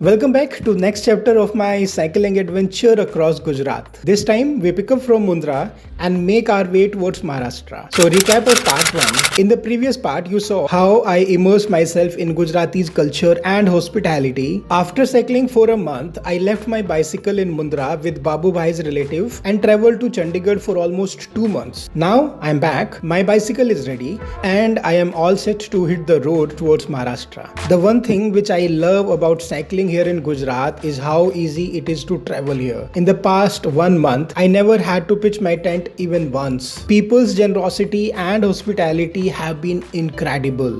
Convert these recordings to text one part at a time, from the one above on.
Welcome back to next chapter of my cycling adventure across Gujarat. This time we pick up from Mundra and make our way towards Maharashtra. So recap of part 1. In the previous part you saw how I immersed myself in Gujarati's culture and hospitality. After cycling for a month, I left my bicycle in Mundra with Babu Bhai's relative and traveled to Chandigarh for almost 2 months. Now I'm back, my bicycle is ready and I am all set to hit the road towards Maharashtra. The one thing which I love about cycling here in Gujarat is how easy it is to travel here. In the past 1 month, I never had to pitch my tent even once. People's generosity and hospitality have been incredible.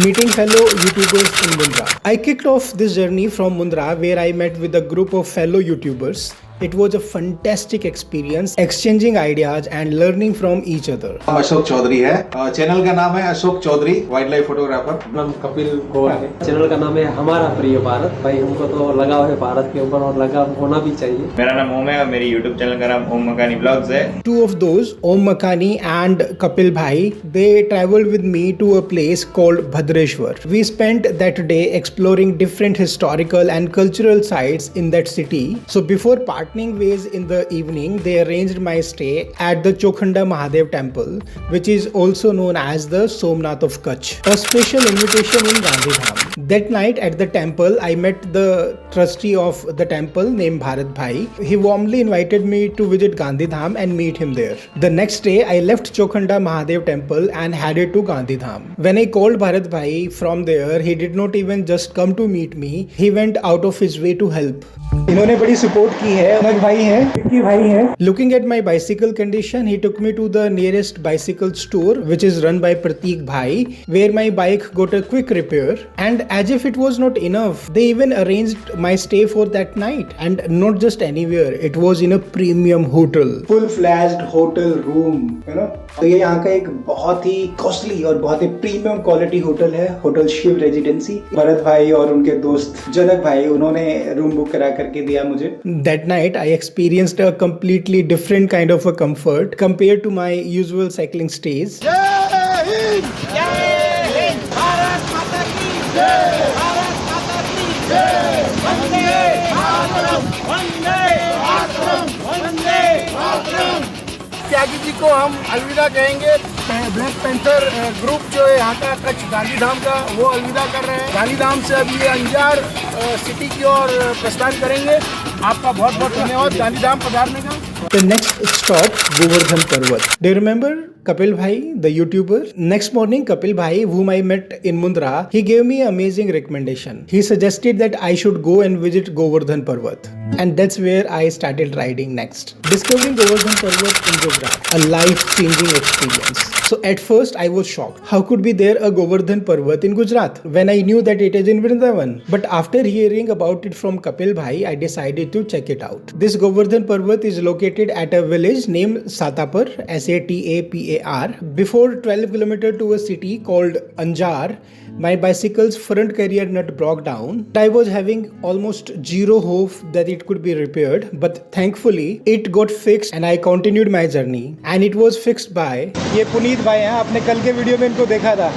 Meeting fellow YouTubers in Mundra. I kicked off this journey from Mundra where I met with a group of fellow YouTubers. It was a fantastic experience, exchanging ideas and learning from each other. Ashok Chaudhary है, channel का नाम है Ashok Chaudhary wildlife photographer. नाम कपिल गौर है, channel का नाम है हमारा प्रिय भारत। भाई हमको तो लगाव है भारत के ऊपर और लगाव होना भी चाहिए। मेरा नाम ओम है और मेरी यूट्यूब चैनल का नाम ओम मकानी ब्लॉग्स है। Two of those, Om Makani and Kapil Bhai, they traveled with me to a place called Bhadreshwar. We spent that day exploring different historical and cultural sites in that city. So before parting ways in the evening, they arranged my stay at the Chokhanda Mahadev temple, which is also known as the Somnath of Kutch, a special invitation in Gandhidham. That night at the temple, I met the trustee of the temple named Bharat Bhai. He warmly invited me to visit Gandhidham and meet him there. The next day, I left Chokhanda Mahadev temple and headed to Gandhidham. When I called Bharat Bhai from there, he did not even just come to meet me. He went out of his way to help. इन्होंने बड़ी support की है। अनक भाई है, विक्की भाई है। Looking at my bicycle condition, he took me to the nearest bicycle store, which is run by Pratik Bhai, where my bike got a quick repair. And as if it was not enough, they even arranged my stay for that night, and not just anywhere. It was in a premium hotel, full-fledged hotel room, you know. तो ये यहाँ का एक बहुत ही costly और बहुत ही premium quality hotel है, hotel Shiv residency. Bharat भाई और उनके दोस्त जनक भाई, उन्होंने रूम बुक करा करके दिया मुझे। That night I experienced a completely different kind of a comfort compared to my usual cycling stays. जय हिंद, भारत माता की जय, भारत माता की जय, वंदे मातरम, वंदे मातरम, वंदे मातरम। त्यागी जी को हम अलविदा कहेंगे। ब्लैक पैंथर ग्रुप जो है यहाँ का कच्छ गांधीधाम का, वो अलविदा कर रहे हैं। गांधीधाम से अब ये अंजार सिटी की ओर प्रस्थान करेंगे। आपका बहुत बहुत धन्यवाद गांधीधाम पधारने का। The next stop, Govardhan Parvat. Do you remember Kapil Bhai, the YouTuber? Next morning, Kapil Bhai, whom I met in Mundra, he gave me an amazing recommendation. He suggested that I should go and visit Govardhan Parvat. And that's where I started riding next. Discovering Govardhan Parvat in Gujarat, a life-changing experience. So at first I was shocked. How could be there a Govardhan Parvat in Gujarat when I knew that it is in Vrindavan? But after hearing about it from Kapil Bhai, I decided to check it out. This Govardhan Parvat is located at a village named Satapar, Satapar. Before 12 km to a city called Anjar, my bicycle's front carrier nut broke down. I was having almost zero hope that it could be repaired, but thankfully it got fixed and I continued my journey. And it was fixed by ये पुनीत भाई हैं। आपने कल के video में इनको देखा था।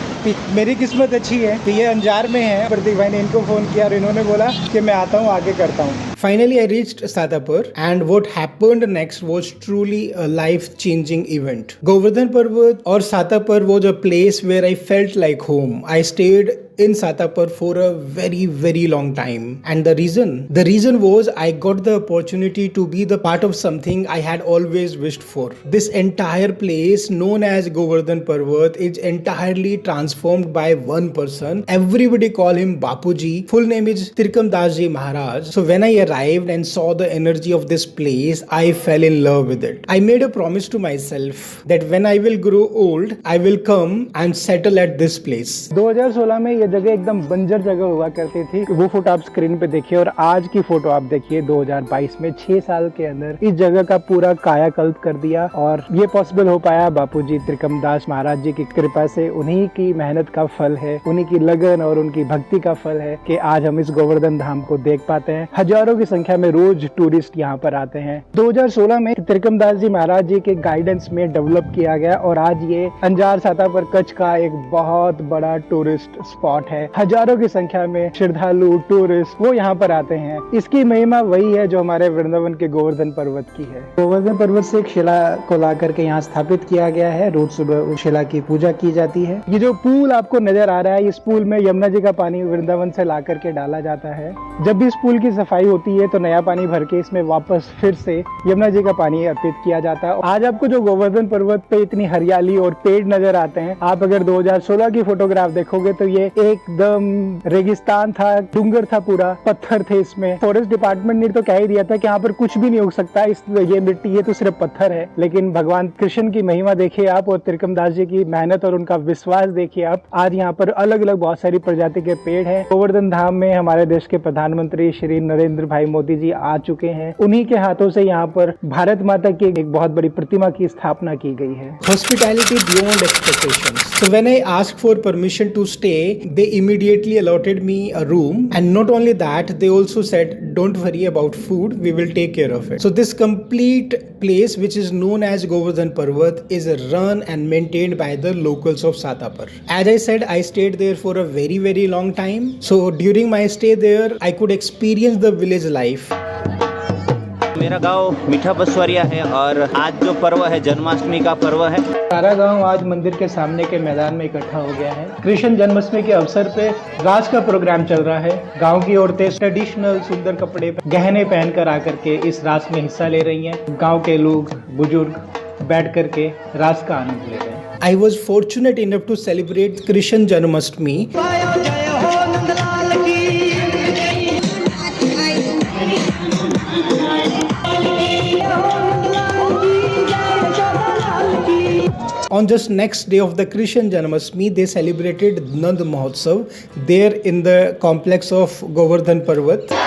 मेरी किस्मत अच्छी है कि ये अंजार में है। प्रतीक भाई ने इनको फोन किया और इन्होंने बोला कि मैं आता हूँ, आगे करता हूँ। Finally, I reached Satapur, and what happened next was truly a life-changing event. Govardhan Parvat or Satapur was a place where I felt like home. I stayed in Satapur for a very, very long time. And the reason was I got the opportunity to be the part of something I had always wished for. This entire place known as Govardhan Parvat is entirely transformed by one person. Everybody call him Bapuji. Full name is Tirkam Das Ji Maharaj. So when I arrived and saw the energy of this place, I fell in love with it. I made a promise to myself that when I will grow old, I will come and settle at this place. 2016 में ये जगह एकदम बंजर जगह हुआ करती थी। वो फोटो आप स्क्रीन पे देखिए और आज की फोटो आप देखिए 2022 में 6 साल के अंदर इस जगह का पूरा कायाकल्प कर दिया। और ये पॉसिबल हो पाया बापूजी त्रिकम दास महाराज जी की कृपा से। उन्हीं की मेहनत का फल है, उन्हीं की लगन और उनकी भक्ति का फल है कि आज हम इस गोवर्धन धाम को देख पाते हैं। हजारों की संख्या में रोज टूरिस्ट यहाँ पर आते हैं। 2016 में त्रिकम दास जी महाराज जी के गाइडेंस में डेवलप किया गया और आज ये अंजार सातापुर कच्छ का एक बहुत बड़ा टूरिस्ट स्पॉट स्पॉट है। हजारों की संख्या में श्रद्धालु टूरिस्ट वो यहाँ पर आते हैं। इसकी महिमा वही है जो हमारे वृंदावन के गोवर्धन पर्वत की है। गोवर्धन पर्वत से एक शिला को ला करके यहाँ स्थापित किया गया है। रोज सुबह उस शिला की पूजा की जाती है। ये जो पूल आपको नजर आ रहा है, इस पूल में यमुना जी का पानी वृंदावन से ला करके डाला जाता है। जब भी इस पुल की सफाई होती है तो नया पानी भर के इसमें वापस फिर से यमुना जी का पानी अर्पित किया जाता है। आज आपको जो गोवर्धन पर्वत पे इतनी हरियाली और पेड़ नजर आते हैं, आप अगर 2016 की फोटोग्राफ देखोगे तो ये एकदम रेगिस्तान था, डूंगर था, पूरा पत्थर थे इसमें। फॉरेस्ट डिपार्टमेंट ने तो कह ही दिया था कि यहाँ पर कुछ भी नहीं हो सकता, ये मिट्टी ये तो सिर्फ पत्थर है। लेकिन भगवान कृष्ण की महिमा देखिए आप और त्रिकमदास जी की मेहनत और उनका विश्वास देखिए आप। आज यहाँ पर अलग अलग बहुत सारी प्रजाति के पेड़ है। गोवर्धन धाम में हमारे देश के प्रधानमंत्री श्री नरेंद्र भाई मोदी जी आ चुके हैं। उन्हीं के हाथों से यहाँ पर भारत माता की एक बहुत बड़ी प्रतिमा की स्थापना की गई है। Hospitality beyond expectations. So when I asked for permission to stay, they immediately allotted me a room, and not only that, they also said, "Don't worry about food, we will take care of it." So this complete place, which is known as Govardhan Parvat, is run and maintained by the locals of Satapur. As I said, I stayed there for a very long time. So during my stay there, I could experience the village life. मेरा गांव मीठा बसवरिया है और आज जो पर्व है जन्माष्टमी का पर्व है। सारा गांव आज मंदिर के सामने के मैदान में इकट्ठा हो गया है। कृष्ण जन्माष्टमी के अवसर पे रास का प्रोग्राम चल रहा है। गांव की औरतें ट्रेडिशनल सुंदर कपड़े गहने पहनकर आकर के इस रास में हिस्सा ले रही हैं। गांव के लोग बुजुर्ग बैठ करके रास का आनंद ले रहे हैं। I was fortunate enough to celebrate Krishna Janmashtami. On just next day of the Krishna Janmashtami, they celebrated Nand Mahotsav there in the complex of Govardhan Parvat.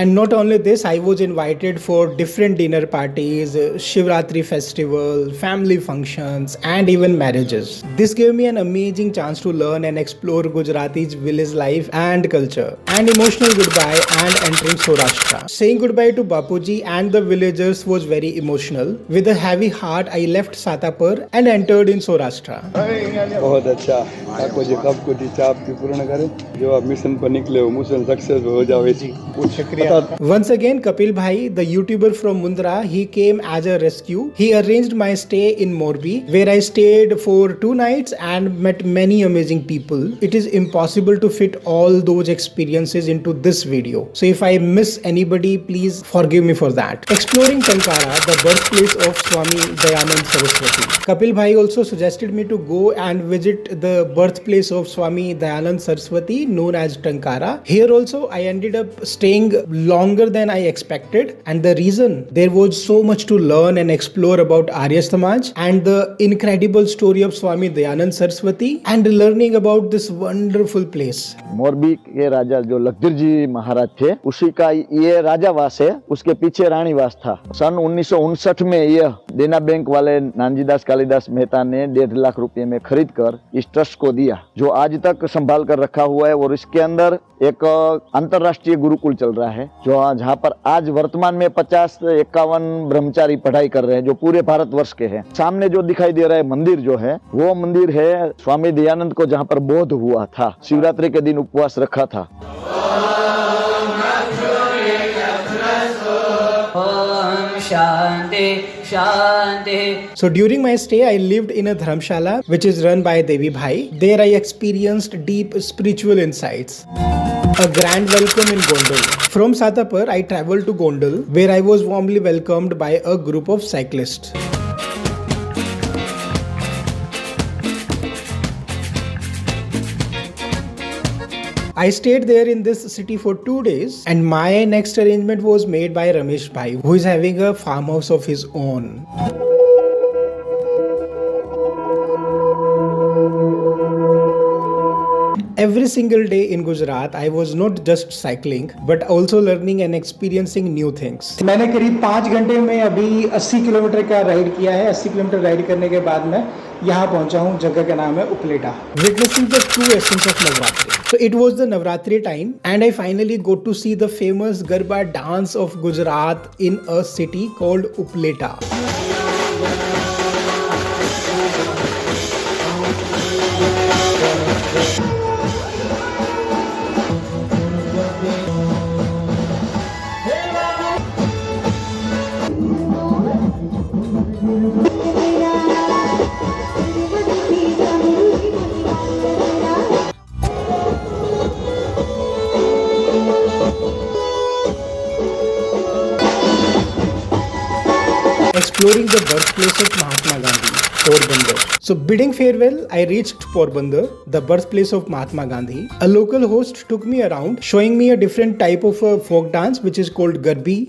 And not only this, I was invited for different dinner parties, Shivratri festival, family functions, and even marriages. This gave me an amazing chance to learn and explore Gujarati's village life and culture. And emotional goodbye and entering Saurashtra. Saying goodbye to Bapuji and the villagers was very emotional. With a heavy heart, I left Satapur and entered in Saurashtra. बहुत अच्छा, आपको जो कब को इच्छा आपकी पूर्ण करे, जो आप मिशन पर निकले हो मिशन सक्सेस हो जाओ। जी शुक्रिया। Once again, Kapil Bhai, the YouTuber from Mundra, he came as a rescue. He arranged my stay in Morbi, where I stayed for 2 nights and met many amazing people. It is impossible to fit all those experiences into this video. So if I miss anybody, please forgive me for that. Exploring Tankara, the birthplace of Swami Dayanand Saraswati. Kapil Bhai also suggested me to go and visit the birthplace of Swami Dayanand Saraswati, known as Tankara. Here also, I ended up staying longer than I expected, and the reason, there was so much to learn and explore about Arya Samaj and the incredible story of Swami Dayanand Saraswati and learning about this wonderful place. Morbi के राजा जो लखधीर जी महाराज थे, उसी का ये राजावास है। उसके पीछे रानीवास था। सन 1959 में यह देना बैंक वाले नानजीदास कालीदास मेहता ने 1.5 लाख रुपए में खरीद कर इस ट्रस्ट को दिया, जो आज तक संभाल कर रखा हुआ है। और इसके अंदर एक अंतरराष्ट्रीय गुरुकुल चल रहा है, जो जहाँ पर आज वर्तमान में 50-51 ब्रह्मचारी पढ़ाई कर रहे हैं, जो पूरे भारतवर्ष के हैं। सामने जो दिखाई दे रहा है मंदिर जो है, वो मंदिर है स्वामी दयानंद को जहाँ पर बोध हुआ था, शिवरात्रि के दिन उपवास रखा था। So during my stay, I lived in a dharamshala which is run by Devi Bhai. There I experienced deep spiritual insights. A grand welcome in Gondal. From Satapur, I travelled to Gondal, where I was warmly welcomed by a group of cyclists. I stayed there in this city for 2 days, and my next arrangement was made by Ramesh Bhai, who is having a farmhouse of his own. Every single day in Gujarat, I was not just cycling, but also learning and experiencing new things. मैंने करीब 5 घंटे में अभी 80 kilometre का ride किया है. 80 kilometre ride करने के बाद मैं यहाँ पहुंचा हूँ. जगह का नाम है Upleta. Witnessing the true essence of Navratri. So it was the Navratri time, and I finally got to see the famous Garba dance of Gujarat in a city called Upaleta. Exploring the birthplace of Mahatma Gandhi, Porbandar. So bidding farewell, I reached Porbandar, the birthplace of Mahatma Gandhi. A local host took me around, showing me a different type of a folk dance which is called Garbi.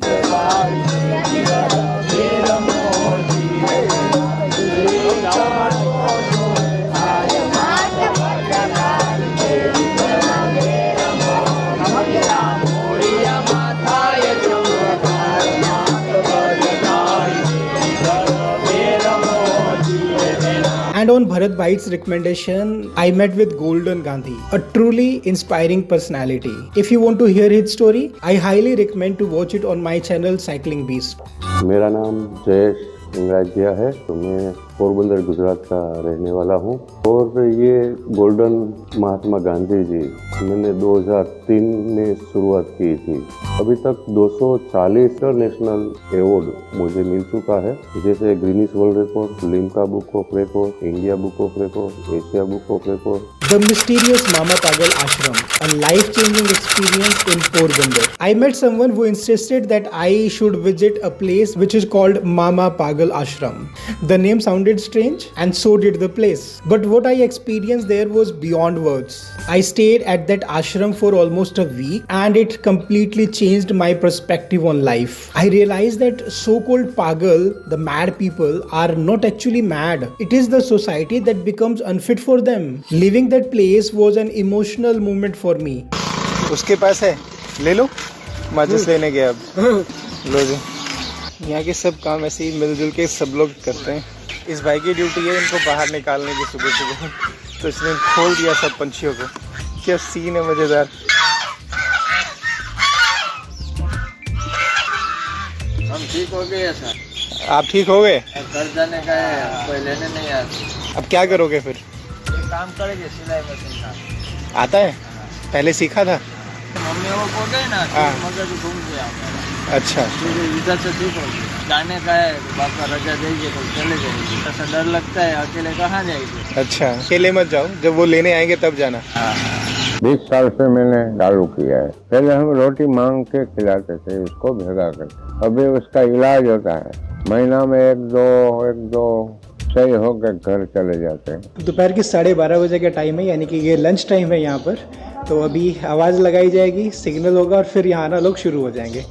And on Bharat Bhait's recommendation, I met with Golden Gandhi, a truly inspiring personality. If you want to hear his story, I highly recommend to watch it on my channel Cycling Beast. मेरा नाम जयेश इंगराजिया है, तो मैं पोरबंदर गुजरात का रहने वाला हूँ और ये गोल्डन महात्मा गांधी जी मैंने 2003 में शुरुआत की थी. अभी तक 240 इंटरनेशनल अवार्ड मुझे मिल चुका है, जैसे greenish world record, Limca book of record, India book of record, Asia book of record. The mysterious Mama Pagal Ashram, a life-changing experience in Porbandar. I met someone who insisted that I should visit a place which is called Mama Pagal Ashram. The name sounded strange and so did the place. But what I experienced there was beyond words. I stayed at that ashram for almost a week and it completely changed my perspective on life. I realized that so-called Pagal, the mad people, are not actually mad. It is the society that becomes unfit for them. Leaving that place was an emotional moment for me. उसके पास है, ले लो. माचिस लेने गया अब. लो जी. यहाँ के सब काम ऐसे ही मिलजुल के सब लोग करते हैं. इस भाई की ड्यूटी है इनको बाहर निकालने की सुबह सुबह, तो इसने खोल दिया सब पंछियों को. क्या सीन है मजेदार. हम ठीक हो गए सर. आप ठीक हो गए? घर जाने का है, कोई लेने नहीं आता. अब क्या करोगे फिर? काम करेंगे सिलाई मशीन का. आता है? पहले सीखा था? मम्मी वो बोल गए ना, मगर घूम गया. अच्छा. इधर से ठीक हो गया. जाने का है, बापा रजा देंगे तो चले जाएंगे. ऐसा डर लगता है, अकेले कहाँ जाएंगे. अच्छा, अकेले मत जाओ, जब वो लेने आएंगे तब जाना. 20 साल से मैंने चालू किया है. पहले हम रोटी मांग के खिलाते थे, उसको भेगा करते. अभी उसका इलाज होता है, महीना में एक दो सही होकर घर चले जाते हैं. दोपहर के 12:30 बजे का टाइम है, यानी कि ये लंच टाइम है यहाँ पर. तो अभी आवाज़ लगाई जाएगी, सिग्नल होगा और फिर यहाँ आना लोग शुरू हो जाएंगे.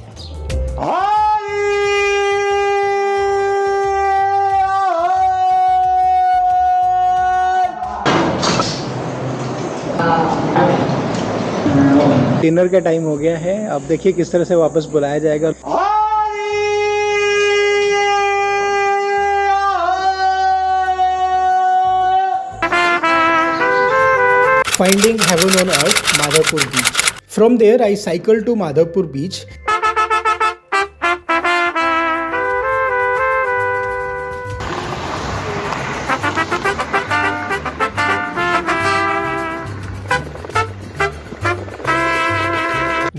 डिनर का टाइम हो गया है. अब देखिए किस तरह से वापस बुलाया जाएगा. Finding heaven on earth, Madhavpur beach. From there, I cycled to Madhavpur beach.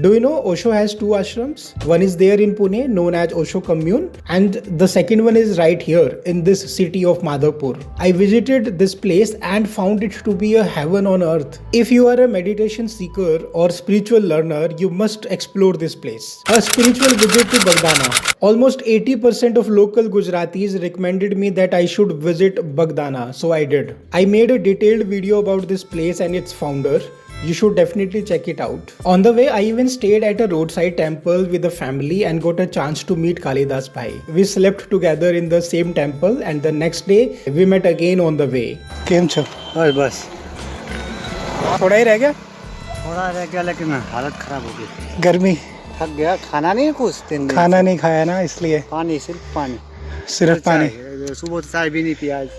Do you know Osho has 2 ashrams? One is there in Pune known as Osho Commune and the second one is right here in this city of Madhavpur. I visited this place and found it to be a heaven on earth. If you are a meditation seeker or spiritual learner, you must explore this place. A spiritual visit to Bagdana. Almost 80% of local Gujaratis recommended me that I should visit Bagdana, so I did. I made a detailed video about this place and its founder. You should definitely check it out. On the way, I even stayed at a roadside temple with the family and got a chance to meet Kalidas Bhai. We slept together in the same temple and the next day we met again on the way. કેમ છો? બસ थोड़ा ही रह गया, थोड़ा रह गया लेकिन हालत खराब हो गई, गर्मी, थक गया। खाना नहीं कुछ दिन में, खाना नहीं खाया ना इसलिए, पानी सिर्फ पानी, सिर्फ पानी। सुबह चाय भी नहीं पिया आज।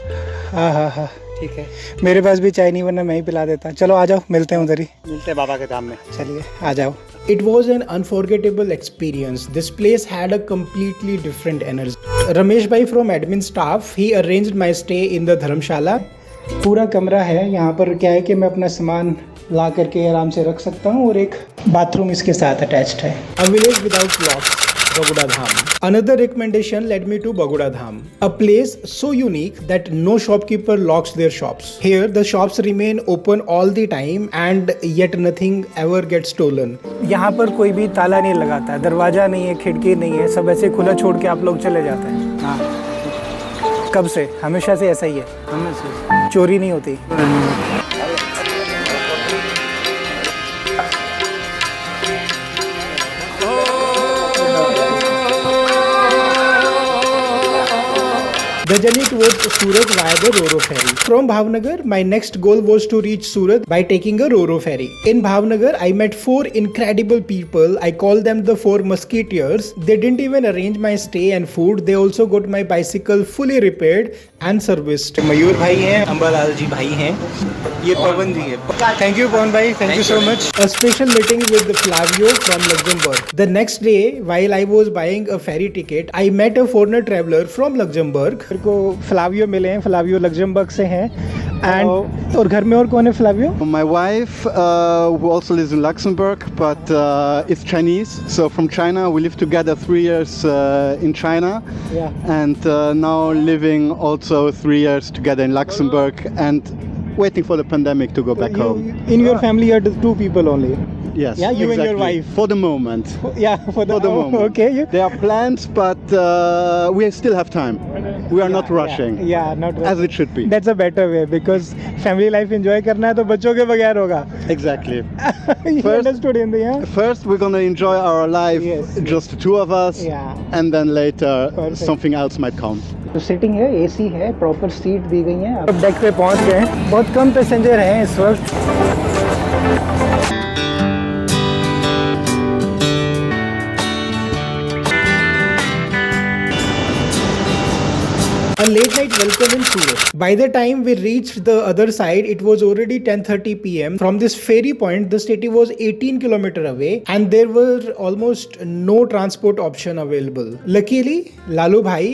हाँ हाँ हाँ, ठीक है, मेरे पास भी चाय नहीं, वरना मैं ही पिला देता। चलो आ जाओ, मिलते हैं उधर ही, मिलते हैं बाबा के धाम में। चलिए आ जाओ। It was an unforgettable experience. This place had a completely different energy. Ramesh bhai from admin staff, he arranged my stay in the धर्मशाला। पूरा कमरा है, यहाँ पर क्या है कि मैं अपना सामान ला करके आराम से रख सकता हूँ और एक बाथरूम इसके साथ अटैच्ड है। A village without locks, Baguda Dham. Another recommendation led me to Baguda Dham, a place so unique that no shopkeeper locks their shops. Here the shops remain open all the time and yet nothing ever gets stolen. यहाँ पर कोई भी ताला नहीं लगाता, दरवाजा नहीं है, खिड़की नहीं है, सब ऐसे खुला छोड़ के आप लोग चले जाते हैं। हाँ, कब से? हमेशा से ऐसा ही है, हमेशा चोरी नहीं होती। The journey towards Surat via the Ro-Ro ferry. From Bhavnagar, my next goal was to reach Surat by taking a Ro-Ro ferry. In Bhavnagar, I met 4 incredible people. I call them the 4 musketeers. They didn't even arrange my stay and food. They also got my bicycle fully repaired and serviced. मयूर भाई हैं, अंबालाल जी भाई हैं, ये पवन जी है। Thank you पवन भाई, thank you so much. A special meeting with Flavio from Luxembourg. The next day, while I was buying a ferry ticket, I met a foreigner traveler from Luxembourg. मेरे को Flavio मिले हैं, Flavio Luxembourg से हैं। And और घर में और कौन है Flavio? My wife, who also lives in Luxembourg, but is Chinese. So from China, we lived together 3 years in China, and now living also 3 years together in Luxembourg, and waiting for the pandemic to go back home. In your family, you are 2 people only. Yes. Yeah, you and your exactly. wife. For the moment. Yeah, for the moment. Okay. There are plans, but we still have time. We are not rushing. Yeah, not rushing. As it should be. That's a better way because family life enjoy करना है तो बच्चों के बगैर होगा. Exactly. You understood in the end? First, we're gonna enjoy our life, just the 2 of us, and then later something else might come. तो seating है, AC है, प्रॉपर सीट दी गई है। अब डेक पे पहुंच गए हैं, बहुत कम पैसेंजर हैं इस वक्त। A late night welcome in Surat. By the time we reached the other side, it was already 10:30 p.m. From this ferry point, the city was 18 km away and there were almost no transport option available. Luckily, Lalu Bhai,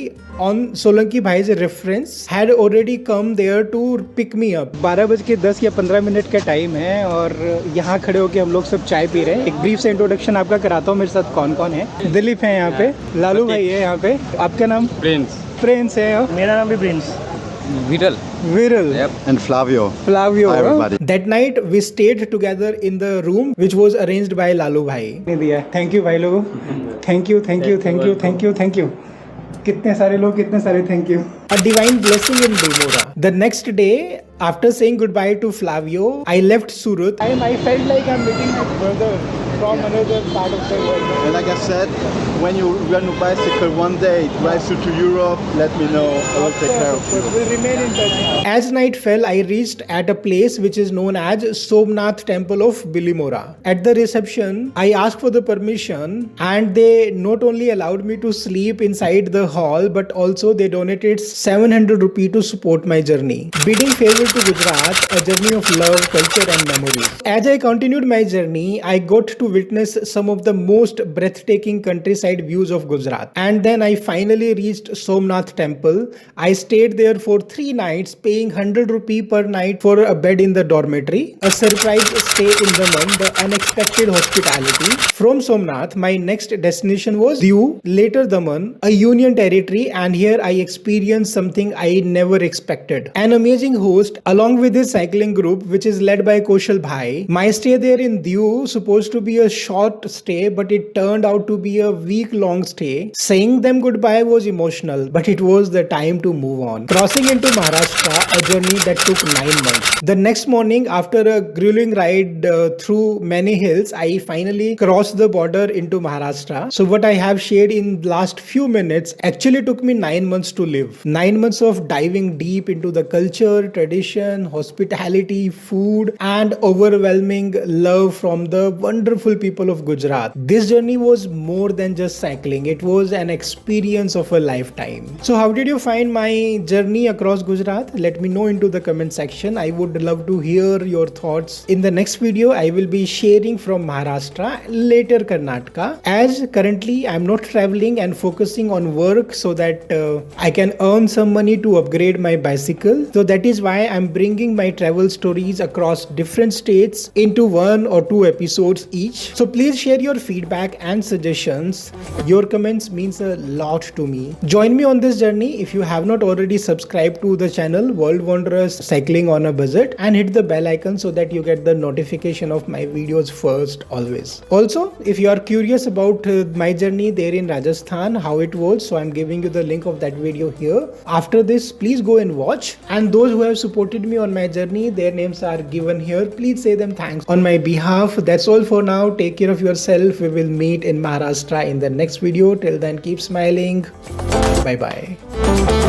on Solanki Bhai's reference, had already come there to pick me up. 12:10 या 15 minute का time है और यहाँ खड़े होके हम लोग सब चाय पी रहे हैं। एक ब्रीफ से इंट्रोडक्शन आपका कराता हूँ, मेरे साथ कौन कौन है। दिलीप है यहाँ पे, लालू भाई है यहाँ पे, आपका नाम? प्रिंस है। मेरा नाम भी Prince. Viral. And Flavio. Flavio. Hi, everybody. That night we stayed together in the room which was arranged by Lalu Bhai. दिया। Thank you भाई लोगों। Thank you, thank you, thank you, thank you, thank you. कितने सारे लोग, कितने सारे thank you. A divine blessing in Bilmora. The next day, after saying goodbye to Flavio, I left Surat. I felt like I'm meeting my brother from another part of the world. And like I said, when you run a bicycle one day, it drives you to Europe, let me know. I will take care of you. We'll remain in touch. As night fell, I reached at a place which is known as Somnath Temple of Bilimora. At the reception, I asked for the permission and they not only allowed me to sleep inside the hall, but also they donated 700 rupees to support my journey. Bidding farewell to Gujarat, a journey of love, culture and memories. As I continued my journey, I got to witness some of the most breathtaking countryside views of Gujarat. And then I finally reached Somnath Temple. I stayed there for 3 nights, paying 100 rupees per night for a bed in the dormitory. A surprise stay in Daman, the unexpected hospitality. From Somnath, my next destination was Diu, later Daman, a union territory, and here I experienced something I never expected. An amazing host along with his cycling group which is led by Kaushal Bhai. My stay there in Diu supposed to be be a short stay, but it turned out to be a week-long stay. Saying them goodbye was emotional, but it was the time to move on. Crossing into Maharashtra, a journey that took 9 months. The next morning, after a grueling ride through many hills, I finally crossed the border into Maharashtra. So what I have shared in the last few minutes actually took me 9 months to live. 9 months of diving deep into the culture, tradition, hospitality, food, and overwhelming love from the wonderful people of Gujarat. This journey was more than just cycling. It was an experience of a lifetime. So how did you find my journey across Gujarat? Let me know into the comment section. I would love to hear your thoughts. In the next video, I will be sharing from Maharashtra, later Karnataka, as currently I'm not traveling and focusing on work so that I can earn some money to upgrade my bicycle. So that is why I'm bringing my travel stories across different states into 1 or 2 episodes each. So please share your feedback and suggestions. Your comments means a lot to me. Join me on this journey if you have not already subscribed to the channel World Wanderers Cycling on a Budget, and hit the bell icon so that you get the notification of my videos first always. Also, if you are curious about my journey there in Rajasthan, how it was, so I'm giving you the link of that video here. After this, please go and watch. And those who have supported me on my journey, their names are given here. Please say them thanks on my behalf. That's all for now. Take care of yourself. We will meet in Maharashtra in the next video. Till then, keep smiling. Bye bye.